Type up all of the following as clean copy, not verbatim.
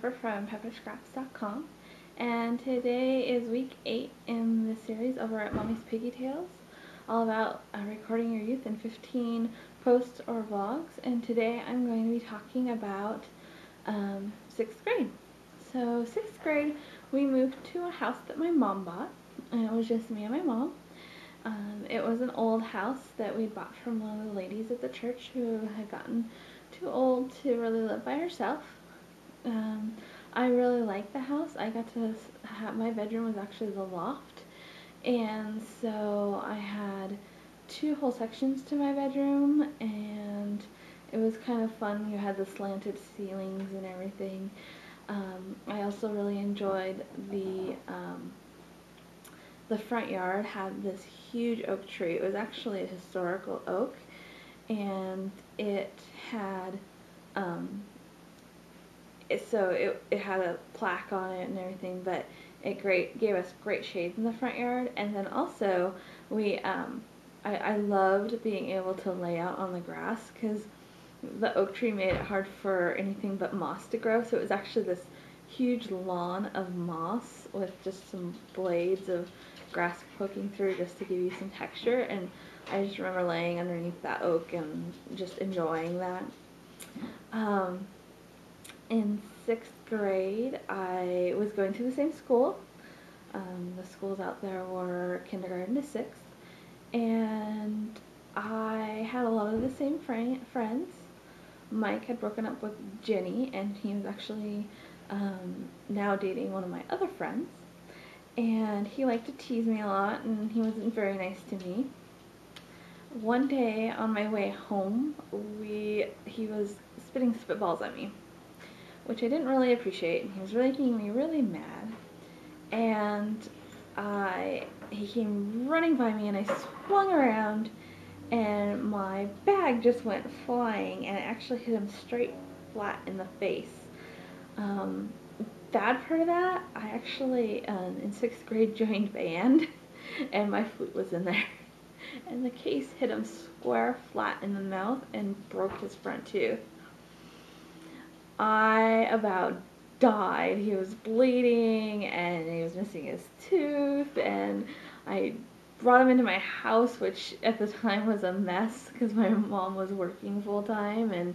Pepper from pepperscraps.com, and today is week 8 in the series over at Mommy's Piggy Tales, all about recording your youth in 15 posts or vlogs. And today I'm going to be talking about 6th grade. So 6th grade, we moved to a house that my mom bought, and it was just me and my mom. It was an old house that we bought from one of the ladies at the church who had gotten too old to really live by herself. I really liked the house. I got to have, my bedroom was actually the loft, and so I had 2 whole sections to my bedroom, and it was kind of fun. You had the slanted ceilings and everything. I also really enjoyed the front yard had this huge oak tree. It was actually a historical oak, and it had it had a plaque on it and everything, but it gave us great shade in the front yard. And then also I loved being able to lay out on the grass because the oak tree made it hard for anything but moss to grow. So it was actually this huge lawn of moss with just some blades of grass poking through just to give you some texture. And I just remember laying underneath that oak and just enjoying that. In 6th grade, I was going to the same school. The schools out there were kindergarten to 6th, and I had a lot of the same friends. Mike had broken up with Jenny, and he was actually now dating one of my other friends, and he liked to tease me a lot, and he wasn't very nice to me. One day on my way home, he was spitting spitballs at me, which I didn't really appreciate, and he was making me really mad. And he came running by me, and I swung around, and my bag just went flying, and it actually hit him straight flat in the face. Bad part of that, I actually in 6th grade joined band, and my flute was in there, and the case hit him square flat in the mouth and broke his front tooth. I about died. He was bleeding and he was missing his tooth, and I brought him into my house, which at the time was a mess because my mom was working full time, and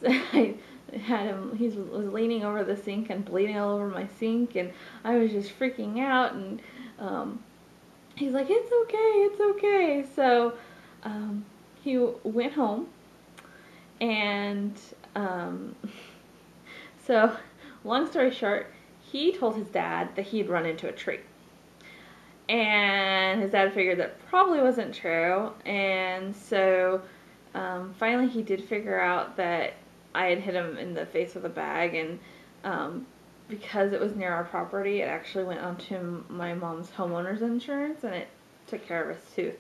so I had him, he was leaning over the sink and bleeding all over my sink, and I was just freaking out, and he's like, "It's okay, it's okay." So he went home, and so, long story short, he told his dad that he'd run into a tree. And his dad figured that probably wasn't true. And so, finally he did figure out that I had hit him in the face with a bag. And because it was near our property, it actually went onto my mom's homeowner's insurance, and it took care of his tooth.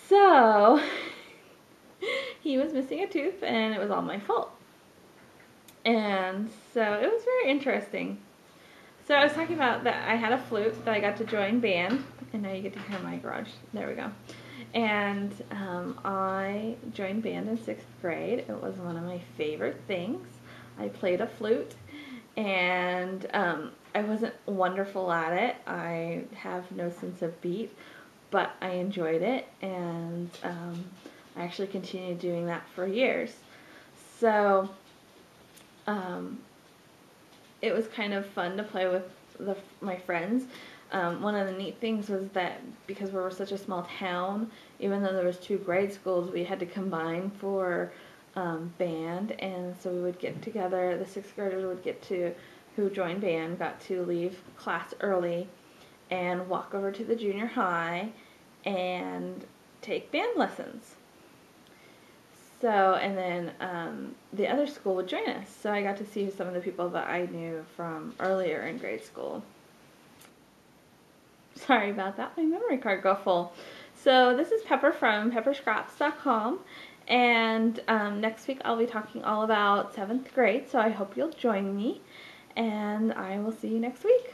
So, he was missing a tooth, and it was all my fault. And so it was very interesting. So I was talking about that I had a flute that I got to join band, and now you get to hear my garage. There we go. And I joined band in 6th grade. It was one of my favorite things. I played a flute, and I wasn't wonderful at it. I have no sense of beat, but I enjoyed it, and I actually continued doing that for years. So it was kind of fun to play with my friends. One of the neat things was that because we were such a small town, even though there was 2 grade schools, we had to combine for band, and so we would get together. The 6th graders who joined band got to leave class early and walk over to the junior high and take band lessons. So, and then the other school would join us. So I got to see some of the people that I knew from earlier in grade school. Sorry about that, my memory card got full. So this is Pepper from pepperscraps.com, and next week I'll be talking all about 7th grade, so I hope you'll join me, and I will see you next week.